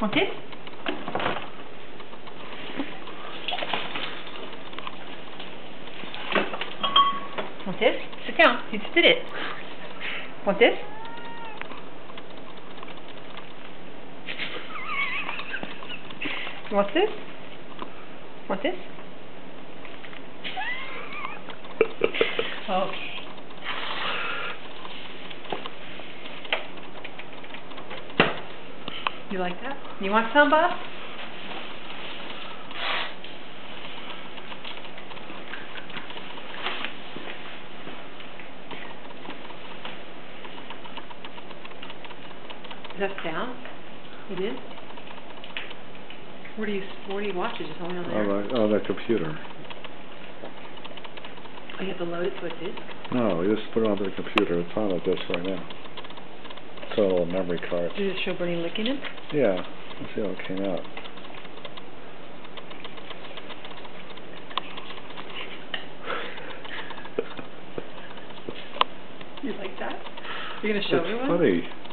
Want this? Want this? Sit down. You just did it. Want this? You want this? Want this? Okay. You like that? You want some, Bob? Is that sound? It is? Where do you watch it? Just only on there? Oh, the computer. Oh, you have to load it to a disc? No, you just put it onto the computer. It's on a disc right now. It's a little memory card. Does it show Bernie licking it? Yeah. Let's see how it came out. You like that? You're going to show It's everyone? funny.